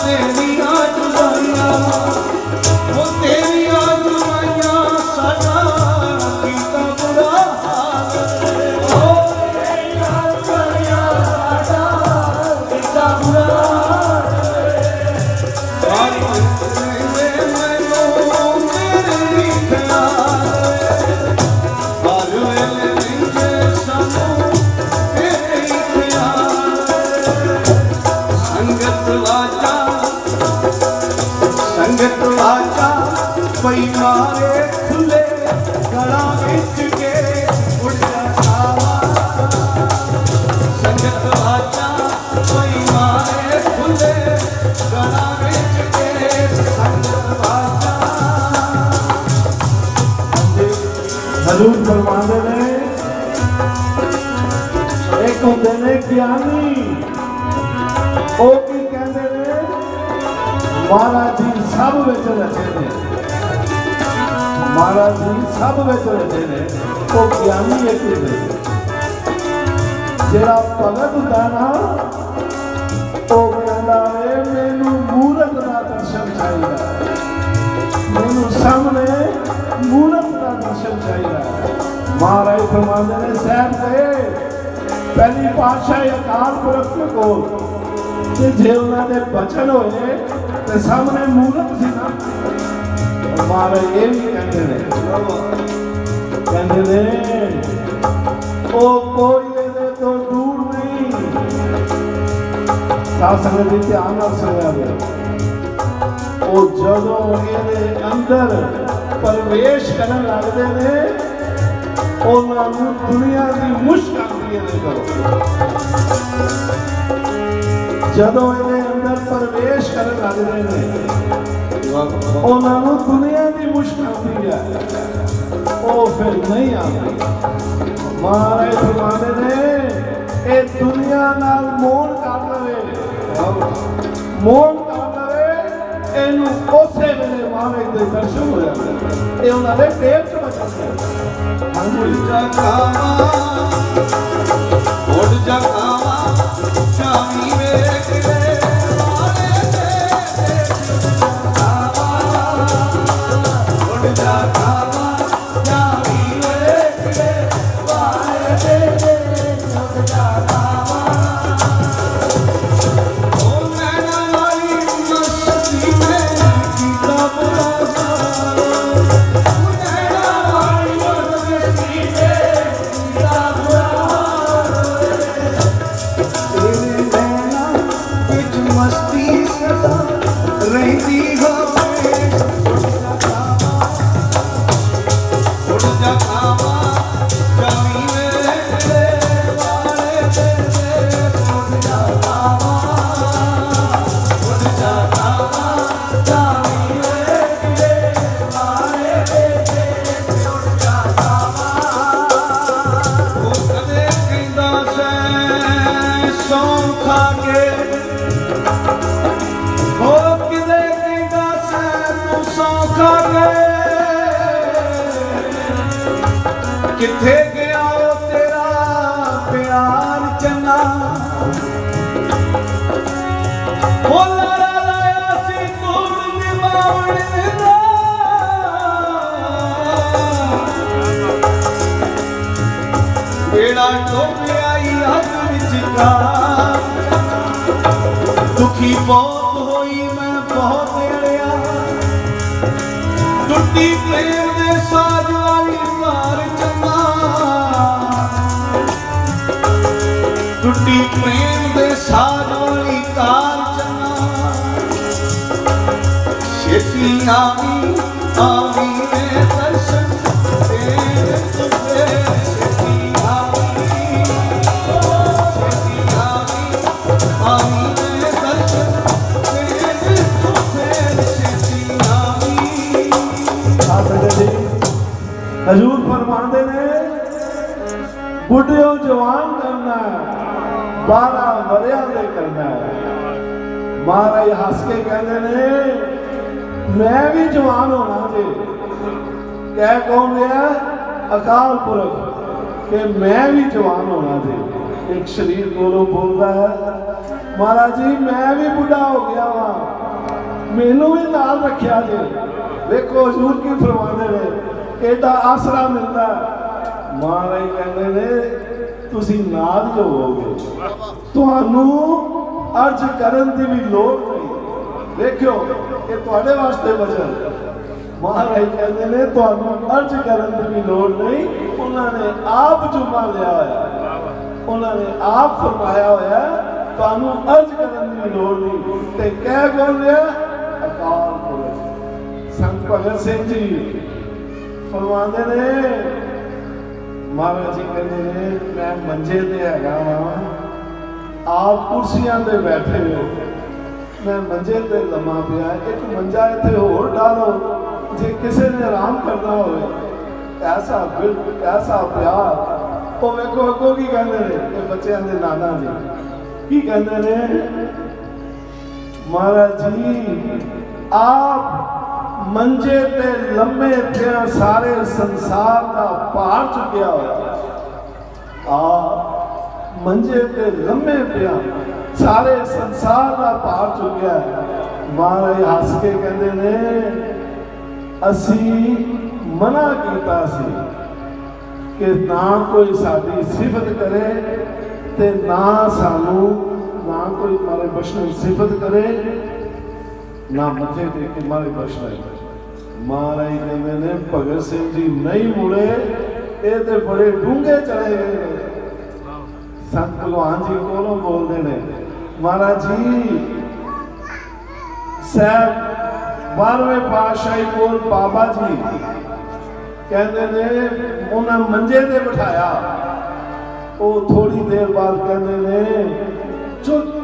ਤੇਰੀਆਂ ਜੁਦਾਈਆਂ ਉਹ ਤੇਰੀਆਂ ਜੁਦਾਈਆਂ ਸਾਡਾ ਕੀਤਾ ਬੁਰਾ ਹਾਲ ਉਹ ਤੇਰੀਆਂ ਜੁਦਾਈਆਂ ਸਾਡਾ ਕੀਤਾ ਬੁਰਾ ਹਾਲ ਹਰ ਵੇਲੇ ਮੈਨੂੰ ਤੇਰੇ ਖਿਆਲ ਹਰ ਵੇਲੇ ਵਿੰਗੇ ਸਾਨੂੰ ਤੇਰੇ ਖਿਆਲ ਸੰਗਤ ਵਾਜਾ ਪਈ ਮਾਰੇ ਖੁੱਲੇ ਗਲਾਂ ਵਿੱਚ ਕੇ ਉੱਡ ਜਾ ਖਾਵਾ ਸੰਗਤ ਵਾਜਾ ਪਈ ਮਾਰੇ ਖੁੱਲੇ ਗਲਾਂ ਵਿੱਚ ਕੇ ਸੰਗਤ ਵਾਜਾ हजूर फरमाते ने एक होंदे ने ज्ञानी ओ की कहते ने महाराज जी सब विच रचे ने महाराज जी सब विच रचे ने वो ज्ञानी एक ने जेड़ा भगत हुंदा ना ओ कहंदा वे मैनू मूरत दा दर्शन चाहिदा मैनू सामने मूरत का दर्शन चाहिए महाराज फरमाते ने सैर गए पहली पातशाह अकाल पुरख के कोल ते जे उन्होंने बचन होए ते सामने मूरत सी ना महाराज ये भी कहते ने ओ कोई ये तो दूर नहीं संगत जी ध्यान नाल सुनिया गया ओ जदों इहदे अंदर प्रवेश करन लगदे ने उन्हां नूं दुनिया दी मुश्क आंदी है करो जदों इहदे अंदर प्रवेश करन लगदे ने उन्हां नूं दुनिया दी मुश्क आंदी है ओ फिर नहीं आंदी महाराज फरमाते ने ए दुनिया नाल मोह कर लवे मोह कर लवे ਇਹਨੂੰ ਉਸੇ ਵੇਲੇ ਮਹਾਰਾਜ ਦੇ ਦਰਸ਼ਨ ਹੋ ਜਾਂਦੇ ਇਹ ਉਹਨਾਂ ਦੇ ਟੇਪ ਚ ਬਚਦੇ ਉੱਡ ਜਾ ਖਾਵਾ ਉੱਡ ਜਾ ਖਾਵਾ ਜਾਵੀ ਵੇਖ ਵੇ ਵਾਲੇ ਦੇ ਦੇਸ਼ ਉੱਡ ਜਾ ਖਾਵਾ ਜਾਵੀ ਵੇਖ ਵੇ ਵਾਲੇ ਦੇ ਦੇਸ਼ ਉੱਡ ਜਾ ਖਾਵਾ ਉਹ ਨੈਣਾ ਵਾਲੀ ਮਸਤੀ ਮੈਂ ਕੀਤਾ ਬੁਰਾ ਹਾਲ ਨੈਣਾ ਵਾਲੀ ਮਸਤੀ ਮੈਂ ਕੀਤਾ ਬੁਰਾ ਹਾਲ ਤੇਰੇ ਨੈਣਾ ਵਿੱਚ ਮਸਤੀ ਸਦਾ ਰਹਿੰਦੀ ਹੋਵੇ ਉੱਡ ਜਾ ਖਾਵਾ ਜਾਵੀ ਵੇਖ ਵੇ ਵਾਲੇ ਦੇ ਦੇਸ਼ ਉੱਡ ਜਾ ਖਾਵਾ ਉੱਡ ਜਾ ਖਾਵਾ ਜਾਵੀ ਵੇਖ ਵੇ ਵਾਲੇ ਦੇ ਸੌਂ ਖਾ ਕੇ ਹੋ ਕਿਤੇ ਕਹਿੰਦਾ ਸੈ ਤੂੰ ਸੌਂ ਖਾ ਕੇ ਕਿੱਥੇ ਗਿਆ ਉਹ ਤੇਰਾ ਪਿਆਰ ਚੰਨਾ ਉਹ ਲਾਰਾ ਲਾਇਆ ਸੀ ਤੂੰ ਨਿਭਾਉਣ ਦਾ ਬੇੜਾ ਟੋਪਿਆ ਈ ਹੱਥ ਵਿੱਚ ਕਾ ਦੁਖੀ ਬਹੁਤ ਹੋਈ ਮੈਂ ਬਹੁਤ ਅੜਿਆ ਟੁੱਟੀ ਪ੍ਰੇਮ ਦੇ ਸਾਜ ਵਾਲੀ ਘਰ ਚੰਨਾ ਟੁੱਟੀ ਪ੍ਰੇਮ ਦੇ ਸਾਜ ਵਾਲੀ ਘਰ ਚੰਨਾ ਛੇਤੀ ਆਵੀਂ ਆਵੀਂ ਵੇ ਦਰਸ਼ਨ ਤੇਰੇ ਤੁਝੇ ਛੇਤੀ ਆਵੀਂ ਛੇਤੀ ਆਵੀਂ ਵੇ ਦਰਸ਼ਨ ਤੇਰੇ ਤੁਝੇ ਛੇਤੀ ਆਵੀਂ। ਹਜ਼ੂਰ ਫਰਮਾਉਂਦੇ ਨੇ ਬੁੱਢਿਓ ਜਵਾਨ ਕਰਨਾ 12 ਵਰਿਆਂ ਦੇ ਕਰਨਾ। ਮਹਾਰਾਜ ਹੱਸ ਕੇ ਕਹਿੰਦੇ ਨੇ ਮੈਂ ਵੀ ਜਵਾਨ ਹੋਣਾ ਜੇ। ਕਹਿ ਕੌਣ ਰਿਹਾ? ਅਕਾਲ ਪੁਰਖ ਕਿ ਮੈਂ ਵੀ ਜਵਾਨ ਹੋਣਾ ਜੇ। ਇੱਕ ਸ਼ਰੀਰ ਕੋਲੋਂ ਬੋਲਦਾ ਹੈ ਮਹਾਰਾਜ ਜੀ ਮੈਂ ਵੀ ਬੁੱਢਾ ਹੋ ਗਿਆ ਵਾਂ ਮੈਨੂੰ ਵੀ ਨਾਲ ਰੱਖਿਆ ਜੇ। ਵੇਖੋ ਹਜ਼ੂਰ ਕੀ ਫਰਮਾਉਂਦੇ ਨੇ ਇਹਦਾ ਆਸਰਾ ਮਿਲਦਾ। ਮਹਾਰਾਜ ਕਹਿੰਦੇ ਨੇ ਤੁਸੀਂ ਨਾਲ ਹੀ ਹੋਵੋਗੇ ਤੁਹਾਨੂੰ ਅਰਜ਼ ਕਰਨ ਦੀ ਵੀ ਲੋੜ ਨਹੀਂ। ਵੇਖਿਓ ਕਿ ਤੁਹਾਡੇ ਵਾਸਤੇ ਵਚਨ ਮਹਾਰਾਜ ਕਹਿੰਦੇ ਨੇ ਤੁਹਾਨੂੰ ਅਰਜ਼ ਕਰਨ ਦੀ ਵੀ ਲੋੜ ਨਹੀਂ। ਉਹਨਾਂ ਨੇ ਆਪ ਜੁਮਾ ਲਿਆ ਹੋਇਆ ਉਹਨਾਂ ਨੇ ਆਪ ਫਰਮਾਇਆ ਹੋਇਆ ਤੁਹਾਨੂੰ ਅਰਜ਼ ਕਰਨ ਦੀ ਵੀ ਲੋੜ ਨਹੀਂ। ਤੇ ਕਹਿ ਕੌਣ ਰਿਹਾ? ਅਕਾਲ ਪੁਰਖ। ਸੰਤ ਭਗਤ ਸਿੰਘ ਜੀ ਫਰਮਾਉਂਦੇ ਨੇ ਮਹਾਰਾਜ ਜੀ ਕਹਿੰਦੇ ਨੇ ਮੈਂ ਮੰਜੇ ਤੇ ਹੈਗਾ ਵਾਂ ਆਪ ਕੁਰਸੀਆਂ ਤੇ ਬੈਠੇ ਹੋ ਮੈਂ ਮੰਜੇ ਤੇ ਲੰਮਾ ਪਿਆ। ਇੱਕ ਮੰਜਾ ਇੱਥੇ ਹੋਰ ਡਾਲੋ ਜੇ ਕਿਸੇ ਨੇ ਆਰਾਮ ਕਰਨਾ ਹੋਵੇ ਐਸਾ ਬਿਲਕੁਲ ਐਸਾ ਪਿਆਰ। ਉਹ ਵੇਖੋ ਅੱਗੋਂ ਕੀ ਕਹਿੰਦੇ ਨੇ ਇਹ ਬੱਚਿਆਂ ਦੇ ਨਾਨਾ ਜੀ ਕੀ ਕਹਿੰਦੇ ਨੇ ਮਹਾਰਾਜ ਜੀ ਆਪ ਮੰਜੇ ਤੇ ਲੰਮੇ ਪਿਆ ਸਾਰੇ ਸੰਸਾਰ ਦਾ ਭਾਰ ਚੁੱਕਿਆ ਹੋਇਆ। ਆਪ ਮੰਜੇ ਤੇ ਲੰਮੇ ਪਿਆ ਸਾਰੇ ਸੰਸਾਰ ਦਾ ਭਾਰ ਚੁੱਕਿਆ। ਮਹਾਰਾਜ ਹੱਸ ਕੇ ਕਹਿੰਦੇ ਨੇ ਅਸੀਂ ਮਨਾ ਕੀਤਾ ਸੀ ਕਿ ਨਾ ਕੋਈ ਸਾਡੀ ਸਿਫਤ ਕਰੇ ਤੇ ਨਾ ਸਾਨੂੰ ਨਾ ਕੋਈ ਮਾਰੇ ਬਖਸ਼ਣ ਸਿਫਤ ਕਰੇ ਨਾ ਮੱਥੇ ਟੇਕ ਕੇ ਮਾਰੇ ਬਖਸ਼ਣ। ਮਹਾਰਾਜ ਕਹਿੰਦੇ ਨੇ ਭਗਤ ਸਿੰਘ ਜੀ ਨਹੀਂ ਮੁੜੇ ਇਹ ਤੇ ਬੜੇ ਡੂੰਘੇ ਚਲੇ ਗਏ ਨੇ। ਸੰਤ ਭਗਵਾਨ ਜੀ ਕੋਲੋਂ ਬੋਲਦੇ ਨੇ ਮਹਾਰਾਜ ਜੀ ਸਾਹਿਬ 12ਵੇਂ ਪਾਤਸ਼ਾਹੀ ਕੋਲ ਬਾਬਾ ਜੀ ਕਹਿੰਦੇ ਨੇ ਉਹਨਾਂ ਮੰਜੇ ਤੇ ਬਿਠਾਇਆ। ਉਹ ਥੋੜੀ ਦੇਰ ਬਾਅਦ ਕਹਿੰਦੇ ਨੇ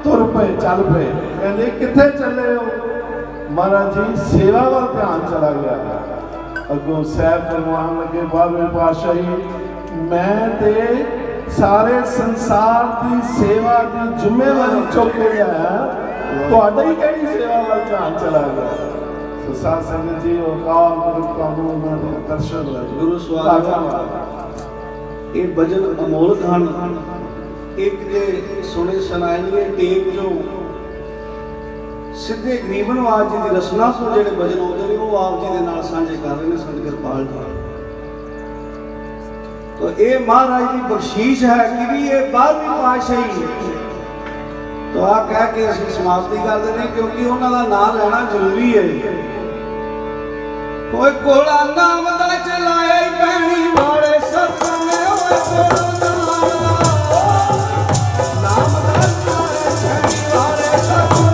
ਤੁਰ ਪਏ ਚੱਲ ਪਏ। ਕਹਿੰਦੇ ਕਿੱਥੇ ਚੱਲੇ ਹੋ? ਮਹਾਰਾਜ ਜੀ ਸੇਵਾ ਵੱਲ ਧਿਆਨ ਚਲਾ ਗਿਆ। ਅੱਗੋਂ ਸਾਹਿਬ ਫਰਮਾਨ ਲੱਗੇ 12ਵੇਂ ਪਾਤਸ਼ਾਹੀ ਮੈਂ ਤੇ ਸਾਰੇ ਸੰਸਾਰ ਦੀ ਸੇਵਾ ਦੀ ਜ਼ਿੰਮੇਵਾਰੀ ਚੁੱਕ ਕੇ ਲਿਆਇਆ ਤੁਹਾਡੀ ਕਿਹੜੀ ਸੇਵਾ ਵੱਲ ਧਿਆਨ ਚਲਾ ਗਿਆ। ਸਾਧ ਸੰਗਤ ਜੀ ਅਕਾਲ ਪੁਰਖ ਤੁਹਾਨੂੰ ਉਹਨਾਂ ਦੇ ਦਰਸ਼ਨ ਹੋਏ। ਗੁਰੂ ਸਵਾਗਤ ਇਹ ਭਜਨ ਅਮੋਲਕ ਹਨ। ਇੱਕ ਜੇ ਸੁਣੇ ਸੁਣਾਈਏ ਟੇਪ ਜੋ ਸਿੱਧੇ ਗਰੀਬ ਨਵਾਜ ਜੀ ਦੀ ਰਸਨਾ ਤੋਂ ਜਿਹੜੇ ਭਜਨ ਆਉਂਦੇ ਨੇ ਉਹ ਆਪ ਜੀ ਦੇ ਨਾਲ ਸਾਂਝੇ ਕਰ ਰਹੇ ਨੇ ਸੰਤ ਕਿਰਪਾਲ ਜੀ। ਤਾਂ ਇਹ ਮਹਾਰਾਜ ਦੀ ਬਖਸ਼ੀਸ਼ ਹੈ ਕਿ ਵੀ ਇਹ 12ਵੀਂ ਪਾਤਸ਼ਾਹੀ ਤਾਂ ਆ ਕਹਿ ਕੇ ਅਸੀਂ ਸਮਾਪਤੀ ਕਰਦੇ ਨੇ ਕਿਉਂਕਿ ਉਹਨਾਂ ਦਾ ਨਾਮ ਲੈਣਾ ਜ਼ਰੂਰੀ ਹੈ। ਓਏ ਕੋਲਾ ਨਾਮ ਦਾ ਚਲਾਇਆ ਹੀ ਪੈਣੀ ਵਾਲੇ ਸਤਨੇ ਓਏ ਕੋਲਾ ਨਾਮ ਦਾ ਚਲਾਇਆ ਪੈਣੀ ਵਾਲੇ ਸਤਨੇ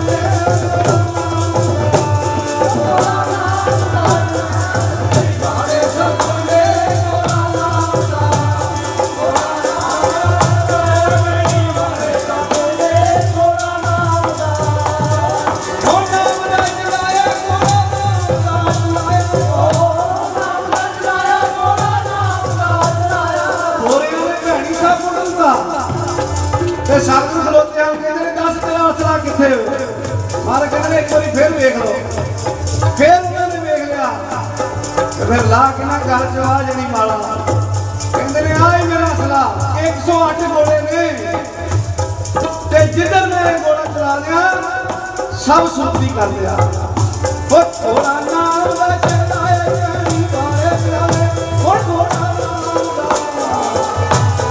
ਸਾਧੂ ਖਲੋਤੇ ਆ ਕਹਿੰਦੇ ਨੇ 10 ਤੇਰਾ ਅਸਲਾ ਕਿੱਥੇ ਹੋਇਆ ਮਾਰ ਕਹਿੰਦੇ ਨੇ ਇੱਕ ਵਾਰੀ ਫਿਰ ਵੇਖ ਲਓ ਫਿਰ ਉਹਨਾਂ ਨੇ ਵੇਖ ਲਿਆ ਤੇ ਫਿਰ ਲਾ ਕੇ ਨਾ ਗੱਲ ਚ ਆ ਜਿਹੜੀ ਮਾਲਾ ਕਹਿੰਦੇ ਨੇ ਆ ਹੀ ਮੇਰਾ ਅਸਲਾ 108 ਗੋਲੇ ਨੇ ਤੇ ਜਿੱਧਰ ਮੈਂ ਇਹ ਗੋਲਾ ਚਲਾ ਦਿਆਂ ਸਭ ਸੁਣਤੀ ਕਰ ਲਿਆ ਉਹ ਥੋੜਾ ਨਾਮ ਦਾ ਚੜਾਏ ਕਰੀ ਬਾਰੇ ਪਿਆਰੇ ਉਹ ਥੋੜਾ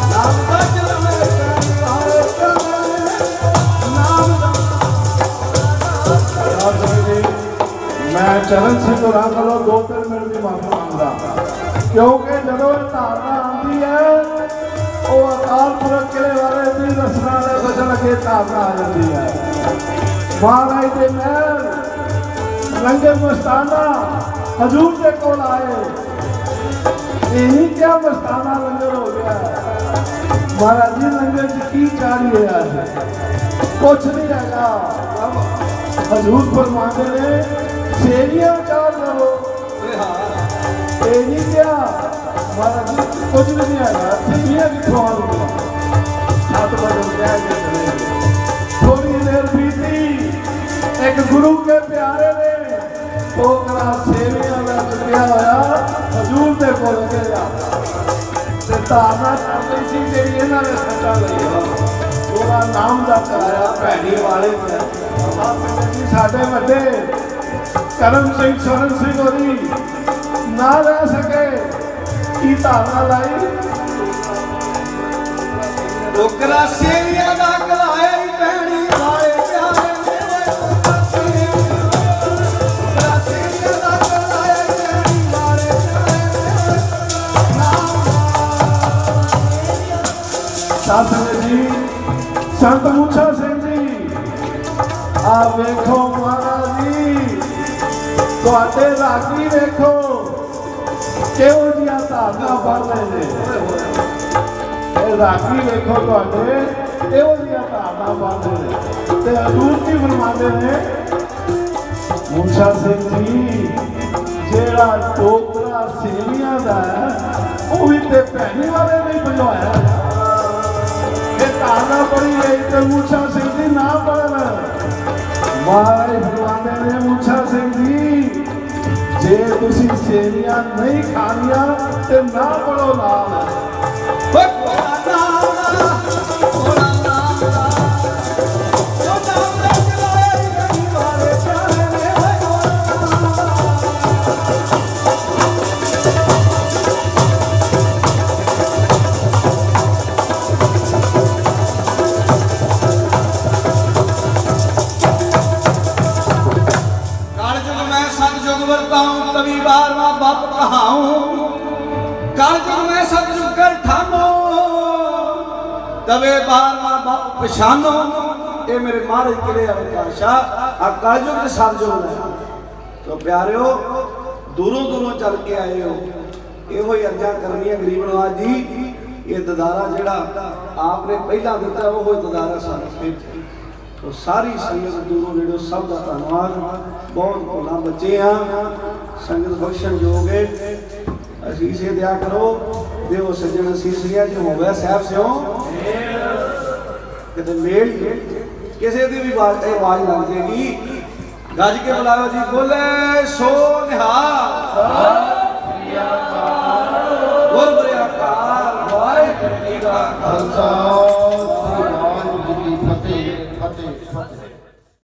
ਨਾਮ ਦਾ ਚੜਾਏ ਕਰੀ ਬਾਰੇ ਪਿਆਰੇ ਨਾਮ ਦਾ ਮੈਂ ਚਰਨ ਸਿੰਘ ਹੋਰਾਂ ਕੋਲੋਂ 2-3 ਮਿੰਟ ਦੀ ਮਾਫੀ ਮੰਗਦਾ ਕਿਉਂਕਿ ਜਦੋਂ ਇਹ ਧਾਰਨਾ ਆਉਂਦੀ ਹੈ ਉਹ ਅਕਾਲ ਪੁਰਖ ਕਿਲੇ ਵਾਲੇ ਦੀ ਰਸਨਾ ਦੇ ਵਜਨ ਅੱਗੇ ਧਾਰਨਾ ਆ ਜਾਂਦੀ ਹੈ ਮਹਾਰਾਜ ਦੇ ਮਹਿਲ ਲੰਗਰ ਮਸਤਾਨਾ ਹਜ਼ੂਰ ਦੇ ਕੋਲ ਆਏ ਇਹੀ ਕਿਆ ਮਸਤਾਨਾ ਲੰਗਰ ਹੋ ਗਿਆ ਮਹਾਰਾਜ ਜੀ ਲੰਗਰ ਚ ਕੀ ਚਾੜੀ ਹੋਇਆ ਹੈ ਕੁਛ ਨਹੀਂ ਹੈਗਾ ਹਜ਼ੂਰ ਫਰਮਾਉਂਦੇ ਨੇ ਸੇਵੀਆਂ ਚਾਰ ਲਵੋ ਇਹ ਨਹੀਂ ਕਿਹਾ ਮਹਾਰਾਜ ਜੀ ਕੁਝ ਵੀ ਨਹੀਂ ਹੈਗਾ ਸੇਵੀਆਂ ਕਿੱਥੋਂ ਆਉਣਗੀਆਂ ਛੱਤ ਬਦਲ ਗਿਆ ਥੋੜੀ ਦੇਰ ਬੀਤੀ ਇੱਕ ਗੁਰੂ ਕੇ ਪਿਆਰੇ ਨੇ ਟੋਕਰਾ ਸੇਵੀਆਂ ਦਾ ਚੁੱਕਿਆ ਹੋਇਆ ਹਜ਼ੂਰ ਦੇ ਕੋਲ ਗਿਆ ਤੇ ਧਾਰਨਾ ਕਰਦੀ ਸੀ ਜਿਹੜੀ ਇਹਨਾਂ ਨੇ ਸੱਚਾ ਲਈ ਉਹਦਾ ਨਾਮ ਦਾ ਕਰਾਇਆ ਭੈਣੀ ਵਾਲੇ ਨੇ ਸਾਡੇ ਵੱਡੇ ਕਰਮ ਸਿੰਘ ਸਰਨ ਸਿੰਘ ਹੋਰੀ ਨਾ ਰਹਿ ਸਕੇ ਕੀ ਧਾਰਨਾ ਲਾਈ ਟੋਕਰਾ ਸੇਵੀਆਂ ਦਾ ਕਲਾਇਆ ਹੀ ਪੈਣੀ ਵਾਲੇ ਪਿਆਰੇ ਮੇਰੇ ਟੋਕਰਾ ਸੇਵੀਆਂ ਦਾ ਕਲਾਇਆ ਹੀ ਪੈਣੀ ਵਾਲੇ ਪਿਆਰੇ ਸਾਧੂ ਜੀ ਸੰਤ ਮੁੱਛਾ ਸਿੰਘ ਜੀ ਆ ਵੇਖੋ ਮਹਾਰਾਜ ਜੀ ਤੁਹਾਡੇ ਰਾਗੀ ਵੇਖੋ ਕਿਹੋ ਜਿਹਾ ਧਾਰਨਾ ਬਣ ਰਹੇ ਨੇ ਇਹ ਰਾਗੀ ਵੇਖੋ ਤੁਹਾਡੇ ਇਹੋ ਜਿਹਾ ਧਾਰਨਾ ਬਣ ਰਹੇ ਨੇ ਤੇ ਹਜ਼ੂਰ ਕੀ ਫਰਮਾਉਂਦੇ ਨੇ ਮੁੱਛਾ ਸਿੰਘ ਜੀ ਜਿਹੜਾ ਟੋਕਰਾ ਸੇਵੀਆਂ ਦਾ ਉਹ ਵੀ ਤੇ ਭੈਣੀ ਵਾਲੇ ਨਹੀਂ ਭਜਵਾਇਆ ਧਾਰਨਾ ਪੜੀ ਗਈ ਤੇ ਮੁੱਛਾ ਸਿੰਘ ਜੀ ਨਾ ਪੜਨ ਮਹਾਰਾਜ ਫਰਮਾਉਂਦੇ ਨੇ ਮੁੱਛਾ ਸਿੰਘ ਜੀ ਜੇ ਤੁਸੀਂ ਸੇਵੀਆਂ ਨਹੀਂ ਖਾਣੀਆਂ ਤੇ ਨਾ ਪੜੋ ਨਾਲ तभी बार माँ बाप कहाऊं कालजुग में सतजुग कर ठानो तबे बार माँ बाप पछानो ये मेरे महाराज किले वाले बादशाह आ कालजुग के सतजुग है तो प्यारे हो दूरों दूरों चल के आए हो यो ही अर्जा करनी है गरीब नवाज जी ये ददारा जेड़ा आपने पहला दिता वो ददारा सारा तो सारी संगत दूरों जेड़ो सब का धन्यवाद बहुत भोला बच्चे हाँ संगत बख्शन जोगे असीसे दिया करो देव सज्जन असीसिया जो हो गया साहब से हो कहते मेल किसी की भी आवाज लग जाएगी गज के बुलाओ जी बोले सो निहाल बोल बड़े अकाल वाहिगुरू जी का खालसा वाहिगुरू जी की फतेह फतेह फतेह।